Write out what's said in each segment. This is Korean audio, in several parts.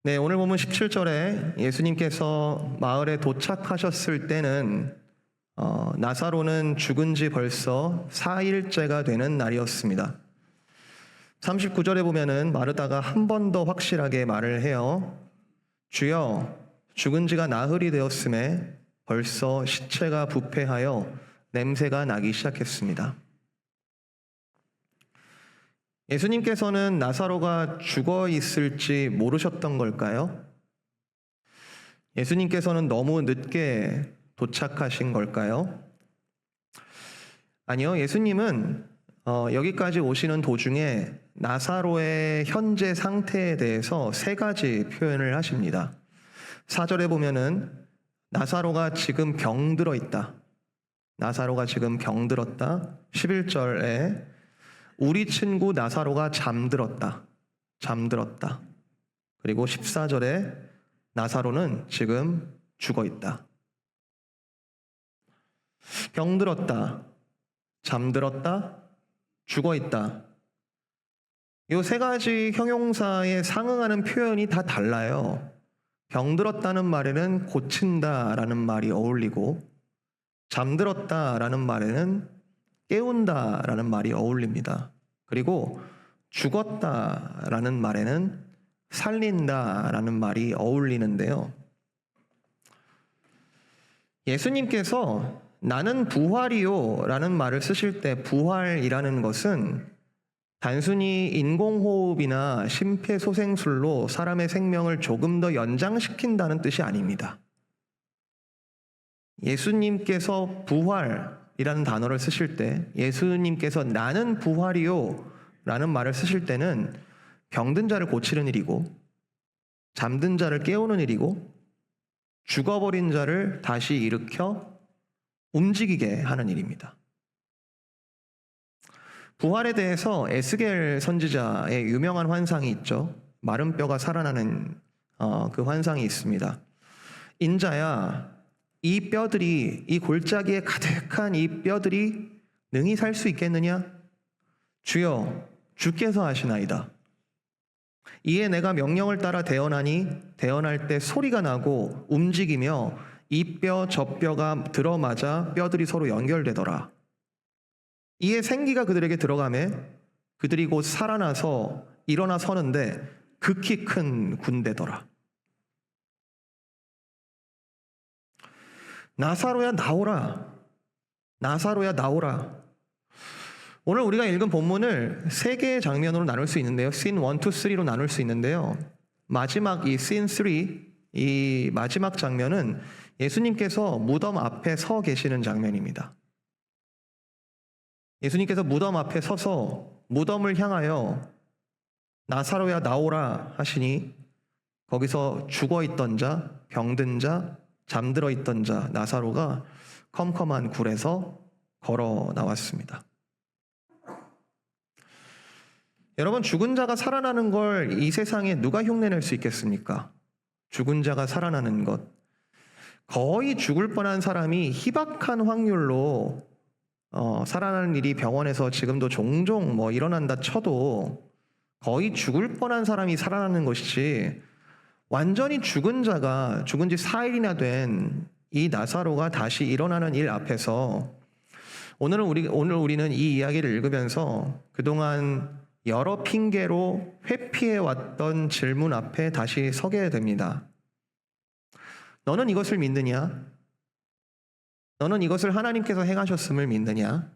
네, 오늘 본문 17절에 예수님께서 마을에 도착하셨을 때는 나사로는 죽은 지 벌써 4일째가 되는 날이었습니다. 39절에 보면은 마르다가 한 번 더 확실하게 말을 해요. 주여, 죽은 지가 나흘이 되었음에 벌써 시체가 부패하여 냄새가 나기 시작했습니다. 예수님께서는 나사로가 죽어 있을지 모르셨던 걸까요? 예수님께서는 너무 늦게 도착하신 걸까요? 아니요, 예수님은 여기까지 오시는 도중에 나사로의 현재 상태에 대해서 세 가지 표현을 하십니다. 4절에 보면은 나사로가 지금 병들어 있다. 나사로가 지금 병들었다. 11절에 우리 친구 나사로가 잠들었다. 잠들었다. 그리고 14절에 나사로는 지금 죽어 있다. 병들었다. 잠들었다. 죽어 있다. 이 세 가지 형용사에 상응하는 표현이 다 달라요. 병들었다는 말에는 고친다라는 말이 어울리고, 잠들었다라는 말에는 깨운다라는 말이 어울립니다. 그리고 죽었다라는 말에는 살린다라는 말이 어울리는데요. 예수님께서 나는 부활이요 라는 말을 쓰실 때 부활이라는 것은 단순히 인공호흡이나 심폐소생술로 사람의 생명을 조금 더 연장시킨다는 뜻이 아닙니다. 예수님께서 부활이라는 단어를 쓰실 때, 예수님께서 나는 부활이요 라는 말을 쓰실 때는 병든 자를 고치는 일이고, 잠든 자를 깨우는 일이고, 죽어버린 자를 다시 일으켜 움직이게 하는 일입니다. 부활에 대해서 에스겔 선지자의 유명한 환상이 있죠. 마른 뼈가 살아나는 그 환상이 있습니다. 인자야, 이 뼈들이, 이 골짜기에 가득한 이 뼈들이 능히 살 수 있겠느냐? 주여, 주께서 하시나이다. 이에 내가 명령을 따라 대언하니 대언할 때 소리가 나고 움직이며 이 뼈 저 뼈가 들어맞아 뼈들이 서로 연결되더라. 이에 생기가 그들에게 들어가매 그들이 곧 살아나서 일어나 서는데 극히 큰 군대더라. 나사로야 나오라. 나사로야 나오라. 오늘 우리가 읽은 본문을 세 개의 장면으로 나눌 수 있는데요. 씬 1, 2, 3로 나눌 수 있는데요. 마지막 이 씬 3, 이 마지막 장면은 예수님께서 무덤 앞에 서 계시는 장면입니다. 예수님께서 무덤 앞에 서서 무덤을 향하여 나사로야 나오라 하시니 거기서 죽어있던 자, 병든 자, 잠들어 있던 자 나사로가 컴컴한 굴에서 걸어 나왔습니다. 여러분, 죽은 자가 살아나는 걸 이 세상에 누가 흉내낼 수 있겠습니까? 죽은 자가 살아나는 것. 거의 죽을 뻔한 사람이 희박한 확률로 살아나는 일이 병원에서 지금도 종종 일어난다 쳐도 거의 죽을 뻔한 사람이 살아나는 것이지, 완전히 죽은 자가 죽은 지 4일이나 된 이 나사로가 다시 일어나는 일 앞에서 오늘 우리는 이 이야기를 읽으면서 그동안 여러 핑계로 회피해왔던 질문 앞에 다시 서게 됩니다. 너는 이것을 믿느냐? 너는 이것을 하나님께서 행하셨음을 믿느냐?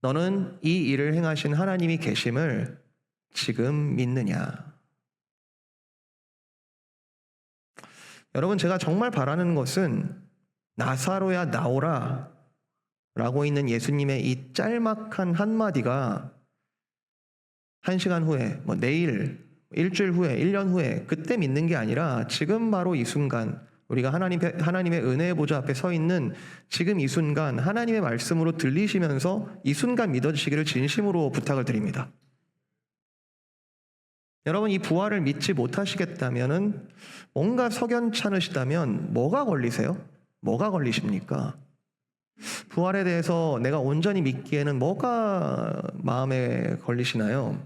너는 이 일을 행하신 하나님이 계심을 지금 믿느냐? 여러분, 제가 정말 바라는 것은 나사로야 나오라 라고 있는 예수님의 이 짤막한 한마디가 1시간 후에, 내일, 일주일 후에, 1년 후에 그때 믿는 게 아니라 지금 바로 이 순간, 우리가 하나님의 은혜의 보좌 앞에 서 있는 지금 이 순간 하나님의 말씀으로 들리시면서 이 순간 믿어주시기를 진심으로 부탁을 드립니다. 여러분, 이 부활을 믿지 못하시겠다면은, 뭔가 석연찮으시다면 뭐가 걸리세요? 뭐가 걸리십니까? 부활에 대해서 내가 온전히 믿기에는 뭐가 마음에 걸리시나요?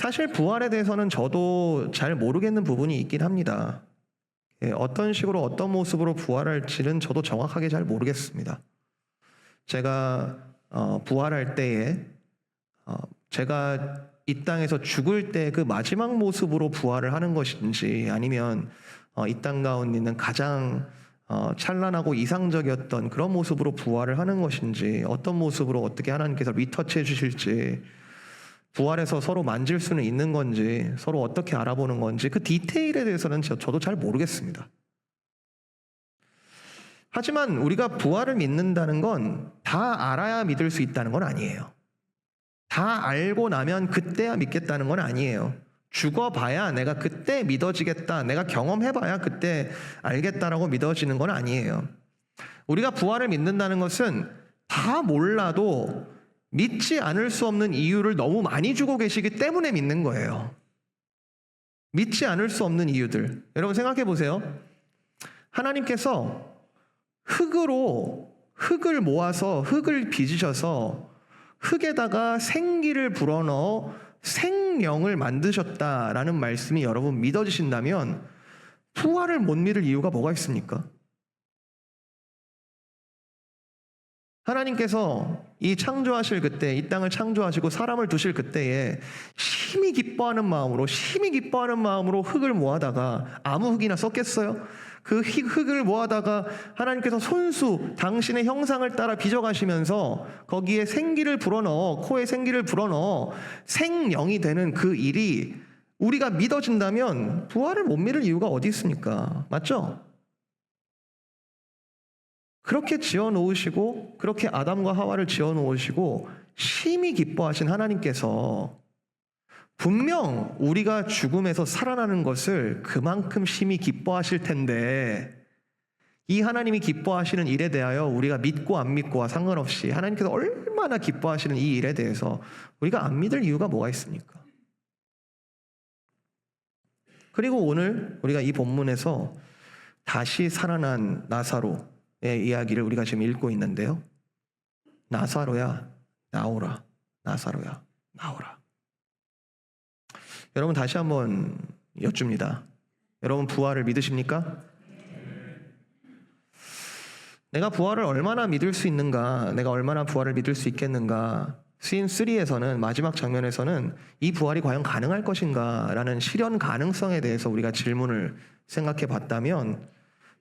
사실 부활에 대해서는 저도 잘 모르겠는 부분이 있긴 합니다. 어떤 식으로 어떤 모습으로 부활할지는 저도 정확하게 잘 모르겠습니다. 제가 부활할 때에 제가 이 땅에서 죽을 때 그 마지막 모습으로 부활을 하는 것인지, 아니면 이 땅 가운데 있는 가장 찬란하고 이상적이었던 그런 모습으로 부활을 하는 것인지, 어떤 모습으로 어떻게 하나님께서 리터치해 주실지, 부활해서 서로 만질 수는 있는 건지, 서로 어떻게 알아보는 건지, 그 디테일에 대해서는 저도 잘 모르겠습니다. 하지만 우리가 부활을 믿는다는 건 다 알아야 믿을 수 있다는 건 아니에요. 다 알고 나면 그때야 믿겠다는 건 아니에요. 죽어봐야 내가 그때 믿어지겠다, 내가 경험해봐야 그때 알겠다라고 믿어지는 건 아니에요. 우리가 부활을 믿는다는 것은 다 몰라도 믿지 않을 수 없는 이유를 너무 많이 주고 계시기 때문에 믿는 거예요. 믿지 않을 수 없는 이유들. 여러분 생각해 보세요. 하나님께서 흙을 모아서 흙을 빚으셔서 흙에다가 생기를 불어넣어 생명을 만드셨다라는 말씀이 여러분 믿어지신다면 부활을 못 믿을 이유가 뭐가 있습니까? 하나님께서 이 창조하실 그때, 이 땅을 창조하시고 사람을 두실 그때에 심히 기뻐하는 마음으로 흙을 모아다가, 아무 흙이나 썼겠어요? 그 흙을 모아다가 하나님께서 손수 당신의 형상을 따라 빚어가시면서 거기에 생기를 불어넣어, 코에 생기를 불어넣어 생명이 되는 그 일이 우리가 믿어진다면 부활을 못 믿을 이유가 어디 있습니까? 맞죠? 그렇게 지어놓으시고, 그렇게 아담과 하와를 지어놓으시고 심히 기뻐하신 하나님께서 분명 우리가 죽음에서 살아나는 것을 그만큼 심히 기뻐하실 텐데, 이 하나님이 기뻐하시는 일에 대하여 우리가 믿고 안 믿고와 상관없이 하나님께서 얼마나 기뻐하시는 이 일에 대해서 우리가 안 믿을 이유가 뭐가 있습니까? 그리고 오늘 우리가 이 본문에서 다시 살아난 나사로의 이야기를 우리가 지금 읽고 있는데요. 나사로야 나오라, 나사로야 나오라. 여러분 다시 한번 여쭙니다. 여러분 부활을 믿으십니까? 내가 부활을 얼마나 믿을 수 있는가, 내가 얼마나 부활을 믿을 수 있겠는가. 씬 3에서는, 마지막 장면에서는 이 부활이 과연 가능할 것인가 라는 실현 가능성에 대해서 우리가 질문을 생각해 봤다면,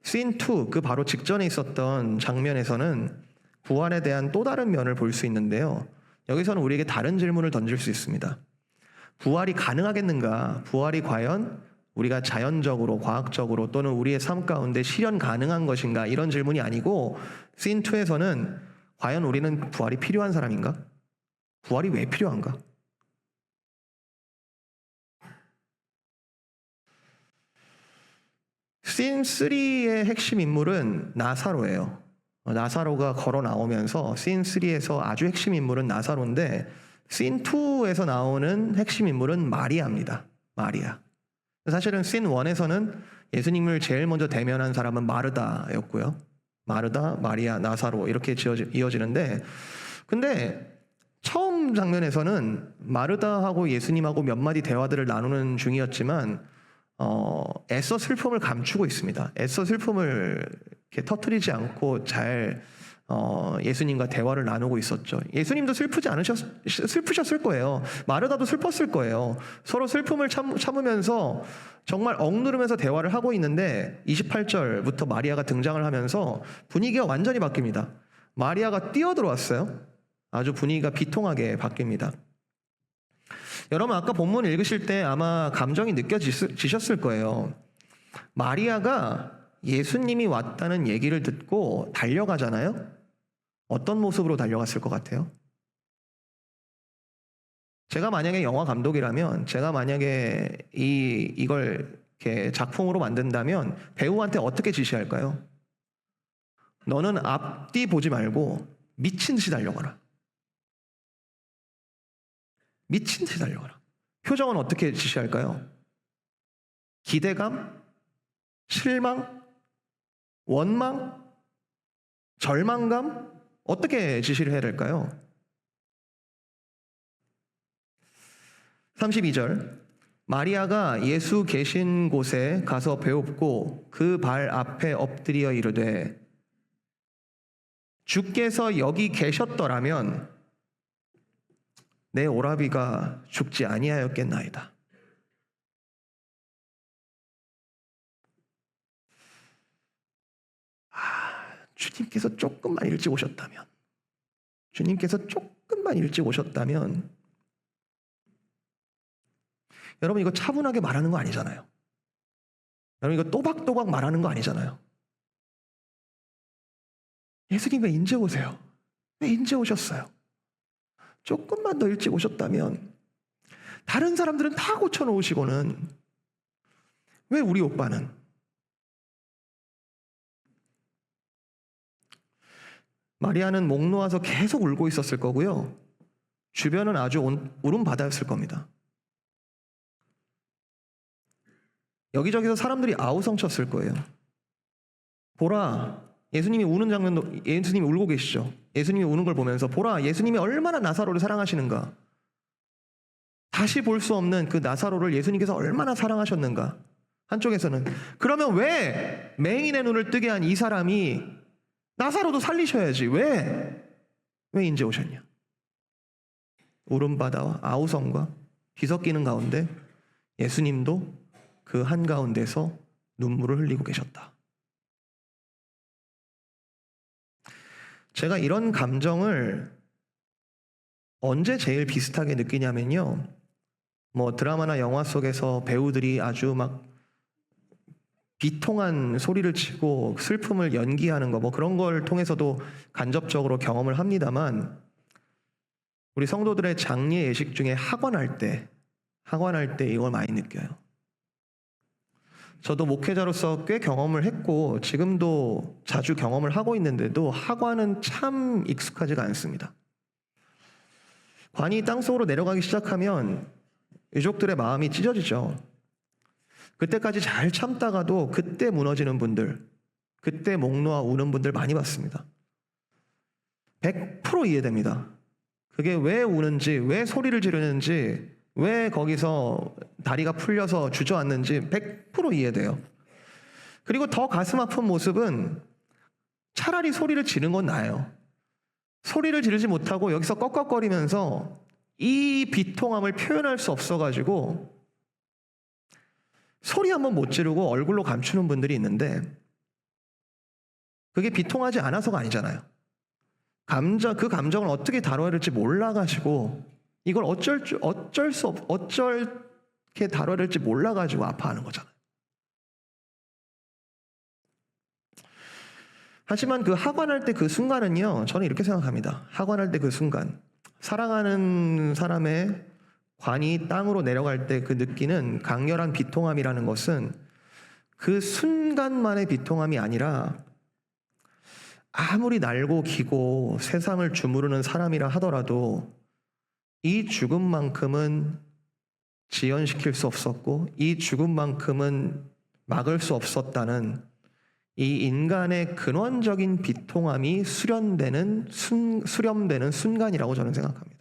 씬 2, 그 바로 직전에 있었던 장면에서는 부활에 대한 또 다른 면을 볼 수 있는데요. 여기서는 우리에게 다른 질문을 던질 수 있습니다. 부활이 가능하겠는가? 부활이 과연 우리가 자연적으로, 과학적으로 또는 우리의 삶 가운데 실현 가능한 것인가? 이런 질문이 아니고, 씬 2에서는 과연 우리는 부활이 필요한 사람인가? 부활이 왜 필요한가? 씬 3의 핵심 인물은 나사로예요. 나사로가 걸어 나오면서 씬 3에서 아주 핵심 인물은 나사로인데, 씬 2에서 나오는 핵심 인물은 마리아입니다. 마리아. 사실은 씬 1에서는 예수님을 제일 먼저 대면한 사람은 마르다였고요. 마르다, 마리아, 나사로 이렇게 이어지는데, 근데 처음 장면에서는 마르다하고 예수님하고 몇 마디 대화들을 나누는 중이었지만 애써 슬픔을 감추고 있습니다. 애써 슬픔을 이렇게 터뜨리지 않고 잘 예수님과 대화를 나누고 있었죠. 예수님도 슬프셨을 거예요. 마르다도 슬펐을 거예요. 서로 슬픔을 참으면서 정말 억누르면서 대화를 하고 있는데 28절부터 마리아가 등장을 하면서 분위기가 완전히 바뀝니다. 마리아가 뛰어들어왔어요. 아주 분위기가 비통하게 바뀝니다. 여러분 아까 본문 읽으실 때 아마 감정이 느껴지셨을 거예요. 마리아가 예수님이 왔다는 얘기를 듣고 달려가잖아요. 어떤 모습으로 달려갔을 것 같아요? 제가 만약에 영화 감독이라면, 제가 만약에 이걸 이렇게 작품으로 만든다면 배우한테 어떻게 지시할까요? 너는 앞뒤 보지 말고 미친 듯이 달려가라. 미친 듯이 달려가라. 표정은 어떻게 지시할까요? 기대감? 실망? 원망? 절망감? 어떻게 지시를 해야 될까요? 32절. 마리아가 예수 계신 곳에 가서 배웁고 그 발 앞에 엎드려 이르되 주께서 여기 계셨더라면 내 오라비가 죽지 아니하였겠나이다. 주님께서 조금만 일찍 오셨다면, 주님께서 조금만 일찍 오셨다면, 여러분 이거 차분하게 말하는 거 아니잖아요. 여러분 이거 또박또박 말하는 거 아니잖아요. 예수님 왜 이제 오세요? 왜 이제 오셨어요? 조금만 더 일찍 오셨다면, 다른 사람들은 다 고쳐놓으시고는 왜 우리 오빠는? 마리아는 목 놓아서 계속 울고 있었을 거고요. 주변은 아주 울음바다였을 겁니다. 여기저기서 사람들이 아우성쳤을 거예요. 보라, 예수님이 우는 장면도, 예수님이 울고 계시죠. 예수님이 우는 걸 보면서 보라, 예수님이 얼마나 나사로를 사랑하시는가. 다시 볼 수 없는 그 나사로를 예수님께서 얼마나 사랑하셨는가. 한쪽에서는 그러면 왜 맹인의 눈을 뜨게 한 이 사람이 나사로도 살리셔야지 왜 이제 오셨냐. 울음바다와 아우성과 뒤섞이는 가운데 예수님도 그 한가운데서 눈물을 흘리고 계셨다. 제가 이런 감정을 언제 제일 비슷하게 느끼냐면요. 뭐 드라마나 영화 속에서 배우들이 아주 막 비통한 소리를 치고 슬픔을 연기하는 거 뭐 그런 걸 통해서도 간접적으로 경험을 합니다만, 우리 성도들의 장례 예식 중에 하관할 때 이걸 많이 느껴요. 저도 목회자로서 꽤 경험을 했고 지금도 자주 경험을 하고 있는데도 하관은 참 익숙하지가 않습니다. 관이 땅속으로 내려가기 시작하면 유족들의 마음이 찢어지죠. 그때까지 잘 참다가도 그때 무너지는 분들, 그때 목 놓아 우는 분들 많이 봤습니다. 100% 이해됩니다. 그게 왜 우는지, 왜 소리를 지르는지, 왜 거기서 다리가 풀려서 주저앉는지 100% 이해돼요. 그리고 더 가슴 아픈 모습은 차라리 소리를 지르는 건 나아요. 소리를 지르지 못하고 여기서 꺽꺽거리면서 이 비통함을 표현할 수 없어가지고 소리 한번 못 지르고 얼굴로 감추는 분들이 있는데, 그게 비통하지 않아서가 아니잖아요. 그 감정을 어떻게 다뤄야 될지 몰라가지고 이걸 어쩔게 다뤄야 될지 몰라가지고 아파하는 거잖아요. 하지만 그 하관할 때 그 순간은요, 저는 이렇게 생각합니다. 하관할 때 그 순간, 사랑하는 사람의 관이 땅으로 내려갈 때 그 느끼는 강렬한 비통함이라는 것은 그 순간만의 비통함이 아니라 아무리 날고 기고 세상을 주무르는 사람이라 하더라도 이 죽음만큼은 지연시킬 수 없었고 이 죽음만큼은 막을 수 없었다는 이 인간의 근원적인 비통함이 수렴되는 순간이라고 저는 생각합니다.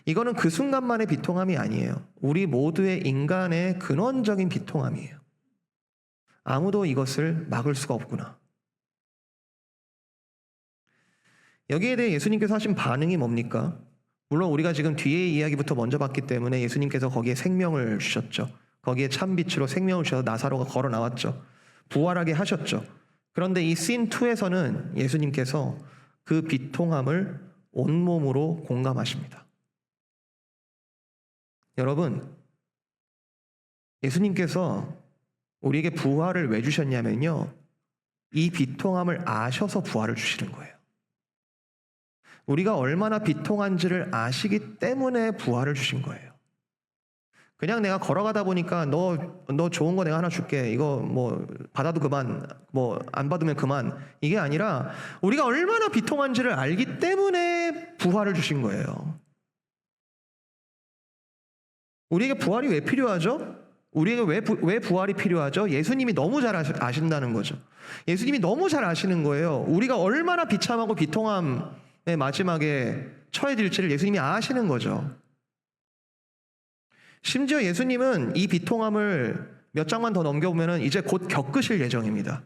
이거는 그 순간만의 비통함이 아니에요. 우리 모두의 인간의 근원적인 비통함이에요. 아무도 이것을 막을 수가 없구나. 여기에 대해 예수님께서 하신 반응이 뭡니까? 물론 우리가 지금 뒤의 이야기부터 먼저 봤기 때문에 예수님께서 거기에 생명을 주셨죠. 거기에 찬빛으로 생명을 주셔서 나사로가 걸어 나왔죠. 부활하게 하셨죠. 그런데 이 씬 2에서는 예수님께서 그 비통함을 온몸으로 공감하십니다. 여러분, 예수님께서 우리에게 부활을 왜 주셨냐면요, 이 비통함을 아셔서 부활을 주시는 거예요. 우리가 얼마나 비통한지를 아시기 때문에 부활을 주신 거예요. 그냥 내가 걸어가다 보니까 너 좋은 거 내가 하나 줄게, 이거 뭐 받아도 그만, 뭐 안 받으면 그만, 이게 아니라 우리가 얼마나 비통한지를 알기 때문에 부활을 주신 거예요. 우리에게 부활이 왜 필요하죠? 우리에게 왜 부활이 필요하죠? 예수님이 너무 잘 아신다는 거죠. 예수님이 너무 잘 아시는 거예요. 우리가 얼마나 비참하고 비통함의 마지막에 처해질지를 예수님이 아시는 거죠. 심지어 예수님은 이 비통함을 몇 장만 더 넘겨보면 이제 곧 겪으실 예정입니다.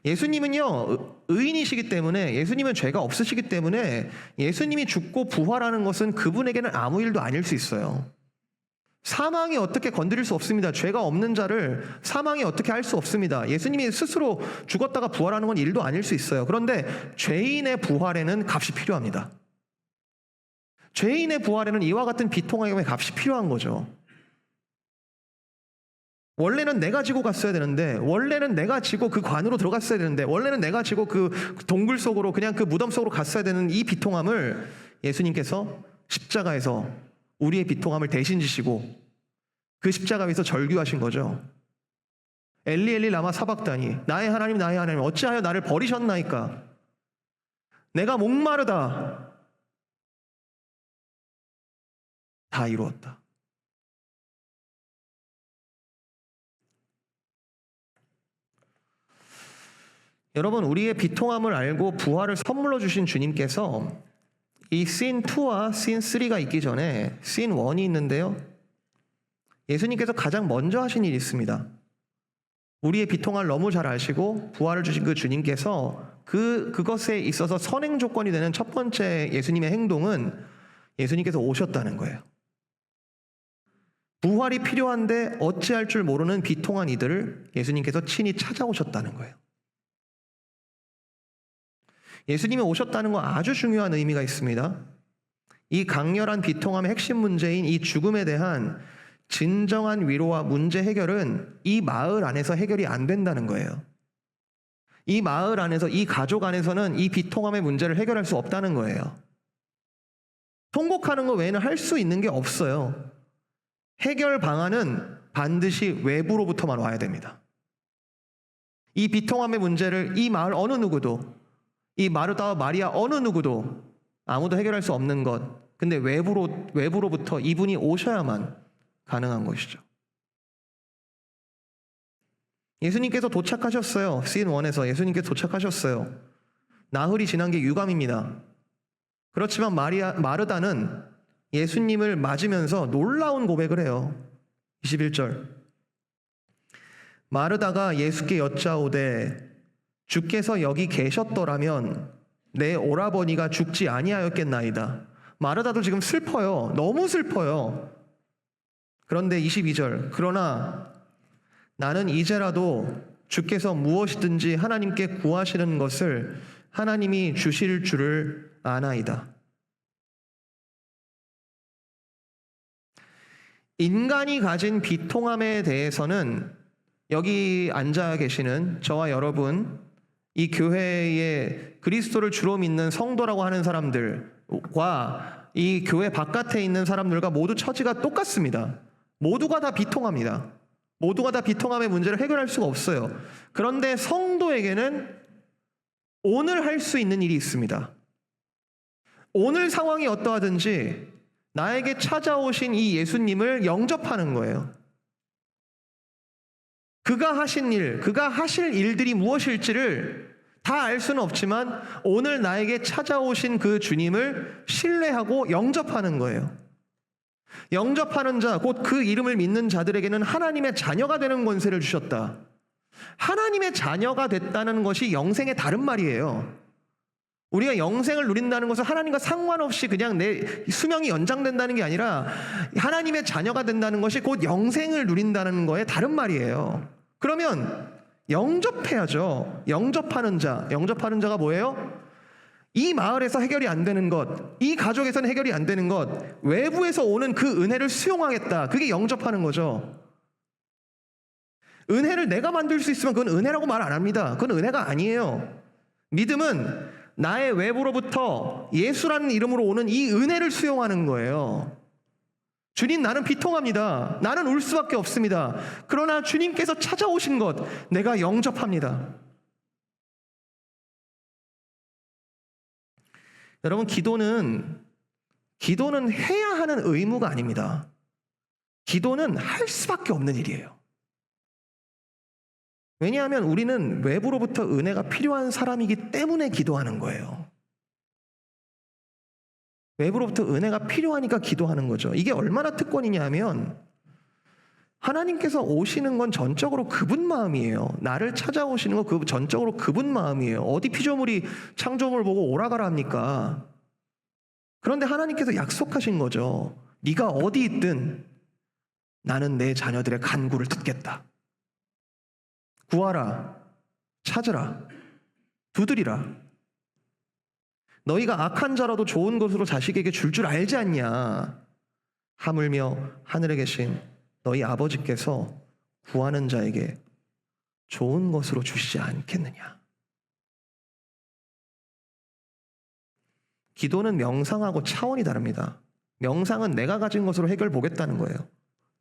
예수님은요, 의인이시기 때문에, 예수님은 죄가 없으시기 때문에 예수님이 죽고 부활하는 것은 그분에게는 아무 일도 아닐 수 있어요. 사망이 어떻게 건드릴 수 없습니다. 죄가 없는 자를 사망이 어떻게 할 수 없습니다. 예수님이 스스로 죽었다가 부활하는 건 일도 아닐 수 있어요. 그런데 죄인의 부활에는 값이 필요합니다. 죄인의 부활에는 이와 같은 비통함의 값이 필요한 거죠. 원래는 내가 지고 갔어야 되는데, 원래는 내가 지고 그 관으로 들어갔어야 되는데, 원래는 내가 지고 그 동굴 속으로, 그냥 그 무덤 속으로 갔어야 되는 이 비통함을 예수님께서 십자가에서 우리의 비통함을 대신 지시고 그 십자가 위에서 절규하신 거죠. 엘리 엘리 라마 사박다니, 나의 하나님 나의 하나님 어찌하여 나를 버리셨나이까. 내가 목마르다. 다 이루었다. 여러분, 우리의 비통함을 알고 부활을 선물로 주신 주님께서 이 씬 2와 씬 3가 있기 전에 씬 1이 있는데요. 예수님께서 가장 먼저 하신 일이 있습니다. 우리의 비통함을 너무 잘 아시고 부활을 주신 그 주님께서 그것에 있어서 선행 조건이 되는 첫 번째 예수님의 행동은 예수님께서 오셨다는 거예요. 부활이 필요한데 어찌할 줄 모르는 비통한 이들을 예수님께서 친히 찾아오셨다는 거예요. 예수님이 오셨다는 건 아주 중요한 의미가 있습니다. 이 강렬한 비통함의 핵심 문제인 이 죽음에 대한 진정한 위로와 문제 해결은 이 마을 안에서 해결이 안 된다는 거예요. 이 마을 안에서, 이 가족 안에서는 이 비통함의 문제를 해결할 수 없다는 거예요. 통곡하는 것 외에는 할 수 있는 게 없어요. 해결 방안은 반드시 외부로부터만 와야 됩니다. 이 비통함의 문제를 이 마을 어느 누구도, 이 마르다와 마리아 어느 누구도 아무도 해결할 수 없는 것, 근데 외부로부터 이분이 오셔야만 가능한 것이죠. 예수님께서 도착하셨어요. 씬 1에서 예수님께서 도착하셨어요. 나흘이 지난 게 유감입니다. 그렇지만 마르다는 예수님을 맞으면서 놀라운 고백을 해요. 21절. 마르다가 예수께 여짜오되 주께서 여기 계셨더라면 내 오라버니가 죽지 아니하였겠나이다. 마르다도 지금 슬퍼요. 너무 슬퍼요. 그런데 22절. 그러나 나는 이제라도 주께서 무엇이든지 하나님께 구하시는 것을 하나님이 주실 줄을 아나이다. 인간이 가진 비통함에 대해서는 여기 앉아 계시는 저와 여러분, 이 교회에 그리스도를 주로 믿는 성도라고 하는 사람들과 이 교회 바깥에 있는 사람들과 모두 처지가 똑같습니다. 모두가 다 비통합니다. 모두가 다 비통함의 문제를 해결할 수가 없어요. 그런데 성도에게는 오늘 할 수 있는 일이 있습니다. 오늘 상황이 어떠하든지 나에게 찾아오신 이 예수님을 영접하는 거예요. 그가 하신 일, 그가 하실 일들이 무엇일지를 다 알 수는 없지만 오늘 나에게 찾아오신 그 주님을 신뢰하고 영접하는 거예요. 영접하는 자, 곧 그 이름을 믿는 자들에게는 하나님의 자녀가 되는 권세를 주셨다. 하나님의 자녀가 됐다는 것이 영생의 다른 말이에요. 우리가 영생을 누린다는 것은 하나님과 상관없이 그냥 내 수명이 연장된다는 게 아니라 하나님의 자녀가 된다는 것이 곧 영생을 누린다는 거에 다른 말이에요. 그러면 영접해야죠. 영접하는 자가 뭐예요? 이 마을에서 해결이 안 되는 것, 이 가족에서는 해결이 안 되는 것, 외부에서 오는 그 은혜를 수용하겠다. 그게 영접하는 거죠. 은혜를 내가 만들 수 있으면 그건 은혜라고 말 안 합니다. 그건 은혜가 아니에요. 믿음은 나의 외부로부터 예수라는 이름으로 오는 이 은혜를 수용하는 거예요. 주님, 나는 비통합니다. 나는 울 수밖에 없습니다. 그러나 주님께서 찾아오신 것, 내가 영접합니다. 여러분, 기도는 해야 하는 의무가 아닙니다. 기도는 할 수밖에 없는 일이에요. 왜냐하면 우리는 외부로부터 은혜가 필요한 사람이기 때문에 기도하는 거예요. 외부로부터 은혜가 필요하니까 기도하는 거죠. 이게 얼마나 특권이냐 하면 하나님께서 오시는 건 전적으로 그분 마음이에요. 나를 찾아오시는 건 전적으로 그분 마음이에요. 어디 피조물이 창조물 보고 오라가라 합니까? 그런데 하나님께서 약속하신 거죠. 네가 어디 있든 나는 내 자녀들의 간구를 듣겠다. 구하라, 찾으라, 두드리라. 너희가 악한 자라도 좋은 것으로 자식에게 줄 알지 않냐? 하물며 하늘에 계신 너희 아버지께서 구하는 자에게 좋은 것으로 주시지 않겠느냐? 기도는 명상하고 차원이 다릅니다. 명상은 내가 가진 것으로 해결 보겠다는 거예요.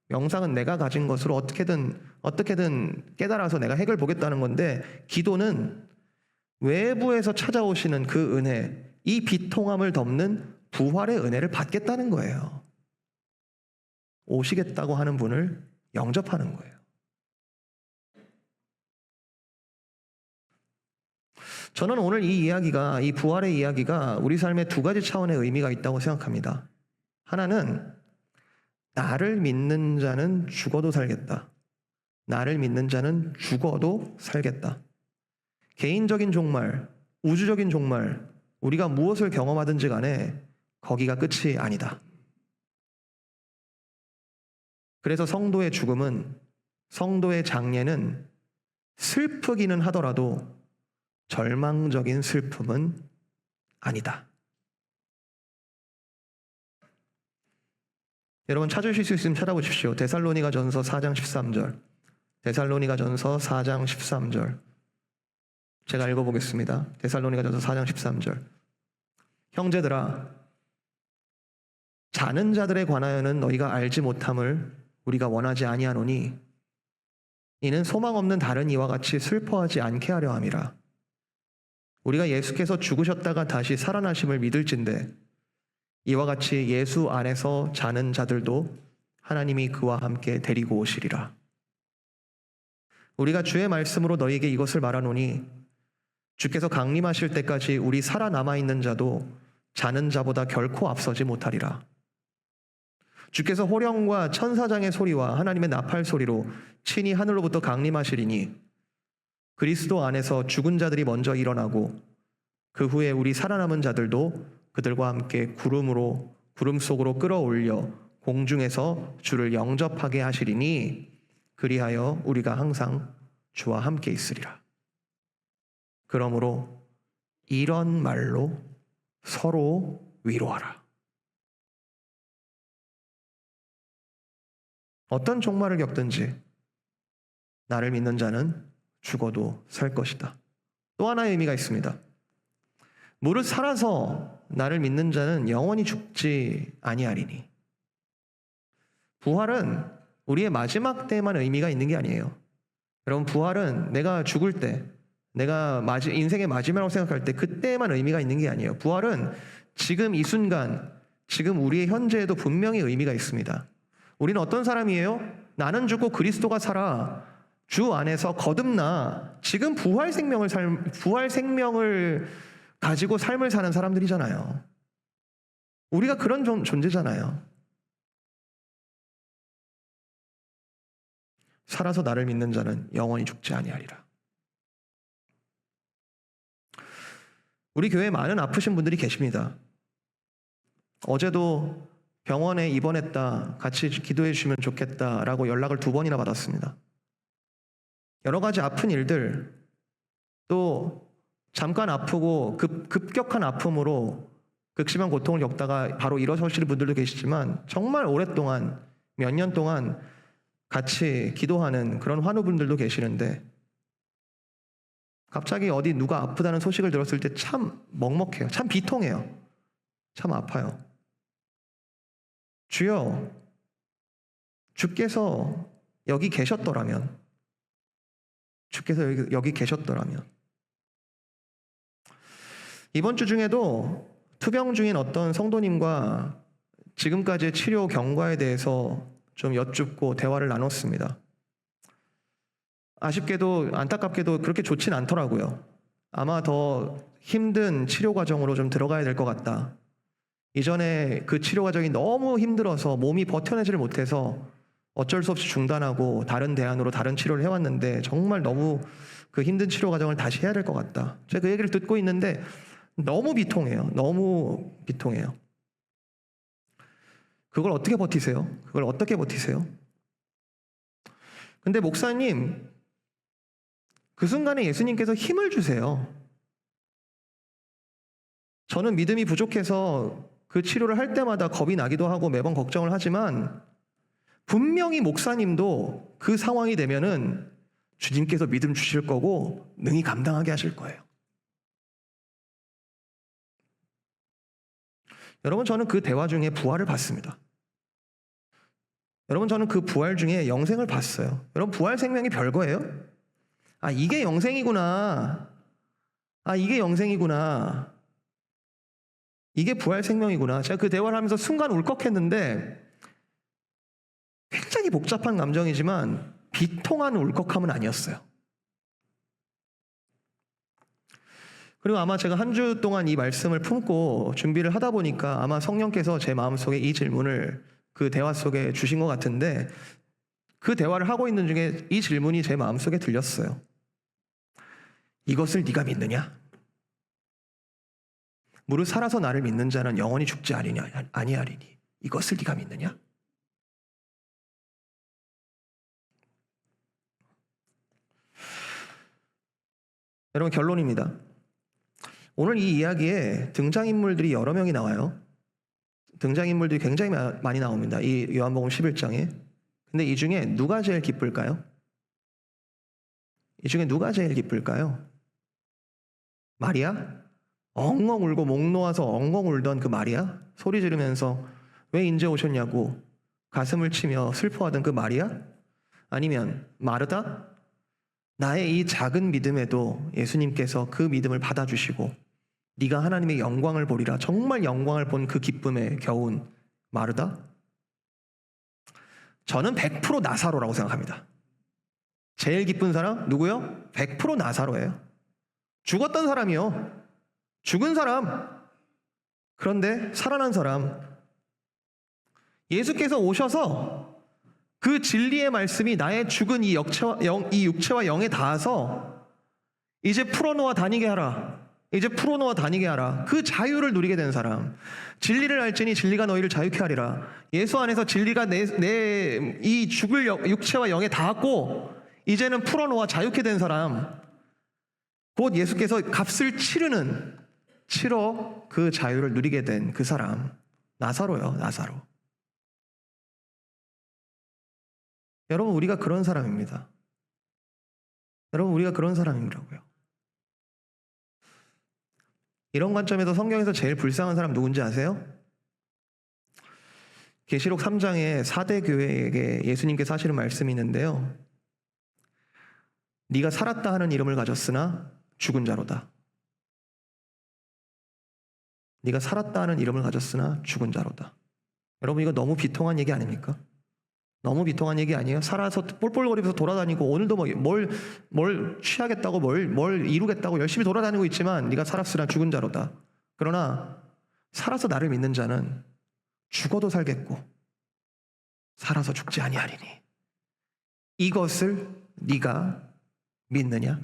명상은 내가 가진 것으로 어떻게든 깨달아서 내가 해결 보겠다는 건데, 기도는 외부에서 찾아오시는 그 은혜, 이 비통함을 덮는 부활의 은혜를 받겠다는 거예요. 오시겠다고 하는 분을 영접하는 거예요. 저는 오늘 이 부활의 이야기가 우리 삶에 두 가지 차원의 의미가 있다고 생각합니다. 하나는 나를 믿는 자는 죽어도 살겠다. 나를 믿는 자는 죽어도 살겠다. 개인적인 종말, 우주적인 종말, 우리가 무엇을 경험하든지 간에 거기가 끝이 아니다. 그래서 성도의 죽음은, 성도의 장례는 슬프기는 하더라도 절망적인 슬픔은 아니다. 여러분 찾으실 수 있으면 찾아보십시오. 데살로니가전서 4장 13절. 데살로니가전서 4장 13절. 제가 읽어보겠습니다. 데살로니가전서 4장 13절. 형제들아, 자는 자들에 관하여는 너희가 알지 못함을 우리가 원하지 아니하노니 이는 소망 없는 다른 이와 같이 슬퍼하지 않게 하려 함이라. 우리가 예수께서 죽으셨다가 다시 살아나심을 믿을진대 이와 같이 예수 안에서 자는 자들도 하나님이 그와 함께 데리고 오시리라. 우리가 주의 말씀으로 너희에게 이것을 말하노니 주께서 강림하실 때까지 우리 살아남아 있는 자도 자는 자보다 결코 앞서지 못하리라. 주께서 호령과 천사장의 소리와 하나님의 나팔 소리로 친히 하늘로부터 강림하시리니 그리스도 안에서 죽은 자들이 먼저 일어나고 그 후에 우리 살아남은 자들도 그들과 함께 구름 속으로 끌어올려 공중에서 주를 영접하게 하시리니 그리하여 우리가 항상 주와 함께 있으리라. 그러므로 이런 말로 서로 위로하라. 어떤 종말을 겪든지 나를 믿는 자는 죽어도 살 것이다. 또 하나의 의미가 있습니다. 무릇 살아서 나를 믿는 자는 영원히 죽지 아니하리니. 부활은 우리의 마지막 때만 의미가 있는 게 아니에요. 여러분, 부활은 내가 죽을 때, 내가 인생의 마지막이라고 생각할 때 그때만 의미가 있는 게 아니에요. 부활은 지금 이 순간, 지금 우리의 현재에도 분명히 의미가 있습니다. 우리는 어떤 사람이에요? 나는 죽고 그리스도가 살아. 주 안에서 거듭나. 지금 부활 생명을 가지고 삶을 사는 사람들이잖아요. 우리가 그런 존재잖아요. 살아서 나를 믿는 자는 영원히 죽지 아니하리라. 우리 교회에 많은 아프신 분들이 계십니다. 어제도 병원에 입원했다, 같이 기도해 주시면 좋겠다라고 연락을 2번이나 받았습니다. 여러 가지 아픈 일들, 또 잠깐 아프고 급격한 아픔으로 극심한 고통을 겪다가 바로 일어서시는 분들도 계시지만 정말 오랫동안, 몇 년 동안 같이 기도하는 그런 환우분들도 계시는데 갑자기 어디 누가 아프다는 소식을 들었을 때 참 먹먹해요. 참 비통해요. 참 아파요. 주여, 주께서 여기 계셨더라면, 주께서 여기 계셨더라면. 이번 주 중에도 투병 중인 어떤 성도님과 지금까지의 치료 경과에 대해서 좀 여쭙고 대화를 나눴습니다. 아쉽게도 안타깝게도 그렇게 좋진 않더라고요. 아마 더 힘든 치료 과정으로 좀 들어가야 될 것 같다. 이전에 그 치료 과정이 너무 힘들어서 몸이 버텨내지를 못해서 어쩔 수 없이 중단하고 다른 대안으로 다른 치료를 해왔는데 정말 너무 그 힘든 치료 과정을 다시 해야 될 것 같다. 제가 그 얘기를 듣고 있는데 너무 비통해요. 너무 비통해요. 그걸 어떻게 버티세요? 그걸 어떻게 버티세요? 근데 목사님, 그 순간에 예수님께서 힘을 주세요. 저는 믿음이 부족해서 그 치료를 할 때마다 겁이 나기도 하고 매번 걱정을 하지만 분명히 목사님도 그 상황이 되면은 주님께서 믿음 주실 거고 능히 감당하게 하실 거예요. 여러분, 저는 그 대화 중에 부활을 봤습니다. 여러분, 저는 그 부활 중에 영생을 봤어요. 여러분, 부활 생명이 별거예요? 아, 이게 영생이구나. 아, 이게 영생이구나. 이게 부활 생명이구나. 제가 그 대화를 하면서 순간 울컥했는데 굉장히 복잡한 감정이지만 비통한 울컥함은 아니었어요. 그리고 아마 제가 한 주 동안 이 말씀을 품고 준비를 하다 보니까 아마 성령께서 제 마음속에 이 질문을 그 대화 속에 주신 것 같은데 그 대화를 하고 있는 중에 이 질문이 제 마음속에 들렸어요. 이것을 네가 믿느냐? 무릇 살아서 나를 믿는 자는 영원히 죽지 아니하리니 이것을 네가 믿느냐? 여러분, 결론입니다. 오늘 이 이야기에 등장인물들이 여러 명이 나와요. 등장인물들이 굉장히 많이 나옵니다. 이 요한복음 11장에. 근데 이 중에 누가 제일 기쁠까요? 이 중에 누가 제일 기쁠까요? 마리아? 엉엉 울고 목 놓아서 엉엉 울던 그 마리아? 소리 지르면서 왜 인제 오셨냐고 가슴을 치며 슬퍼하던 그 마리아? 아니면 마르다? 나의 이 작은 믿음에도 예수님께서 그 믿음을 받아주시고 네가 하나님의 영광을 보리라 정말 영광을 본 그 기쁨에 겨운 마르다? 저는 100% 나사로라고 생각합니다. 제일 기쁜 사람 누구요? 100% 나사로예요. 죽었던 사람이요. 죽은 사람. 그런데 살아난 사람. 예수께서 오셔서 그 진리의 말씀이 나의 죽은 이 육체와 영에 닿아서 이제 풀어놓아 다니게 하라. 이제 풀어놓아 다니게 하라. 그 자유를 누리게 된 사람. 진리를 알지니 진리가 너희를 자유케 하리라. 예수 안에서 진리가 내 이 죽을 육체와 영에 닿았고 이제는 풀어놓아 자유케 된 사람. 곧 예수께서 값을 치러 그 자유를 누리게 된 그 사람. 나사로요, 나사로. 여러분, 우리가 그런 사람입니다. 여러분, 우리가 그런 사람이라고요. 이런 관점에서 성경에서 제일 불쌍한 사람 누군지 아세요? 계시록 3장에 4대 교회에게 예수님께서 하시는 말씀이 있는데요. 네가 살았다 하는 이름을 가졌으나 죽은 자로다. 네가 살았다 하는 이름을 가졌으나 죽은 자로다. 여러분, 이거 너무 비통한 얘기 아닙니까? 너무 비통한 얘기 아니에요? 살아서 볼볼거리면서 돌아다니고 오늘도 뭘 취하겠다고 뭘 이루겠다고 열심히 돌아다니고 있지만 네가 살았으나 죽은 자로다. 그러나 살아서 나를 믿는 자는 죽어도 살겠고 살아서 죽지 아니하리니 이것을 네가 믿느냐?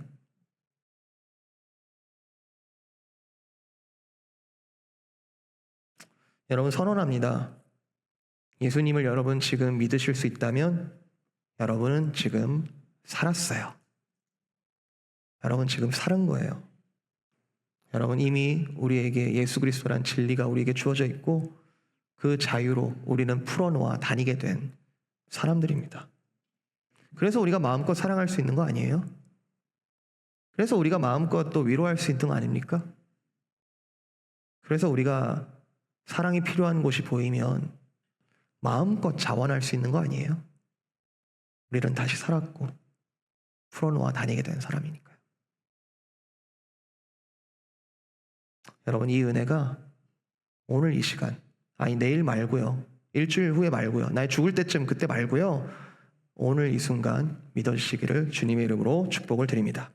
여러분, 선언합니다. 예수님을 여러분 지금 믿으실 수 있다면 여러분은 지금 살았어요. 여러분 지금 살은 거예요. 여러분 이미 우리에게 예수 그리스도란 진리가 우리에게 주어져 있고 그 자유로 우리는 풀어놓아 다니게 된 사람들입니다. 그래서 우리가 마음껏 사랑할 수 있는 거 아니에요? 그래서 우리가 마음껏 또 위로할 수 있는 거 아닙니까? 그래서 우리가 사랑이 필요한 곳이 보이면 마음껏 자원할 수 있는 거 아니에요? 우리는 다시 살았고 풀어놓아 다니게 된 사람이니까요. 여러분, 이 은혜가 오늘 이 시간, 아니 내일 말고요, 일주일 후에 말고요, 나의 죽을 때쯤 그때 말고요, 오늘 이 순간 믿어주시기를 주님의 이름으로 축복을 드립니다.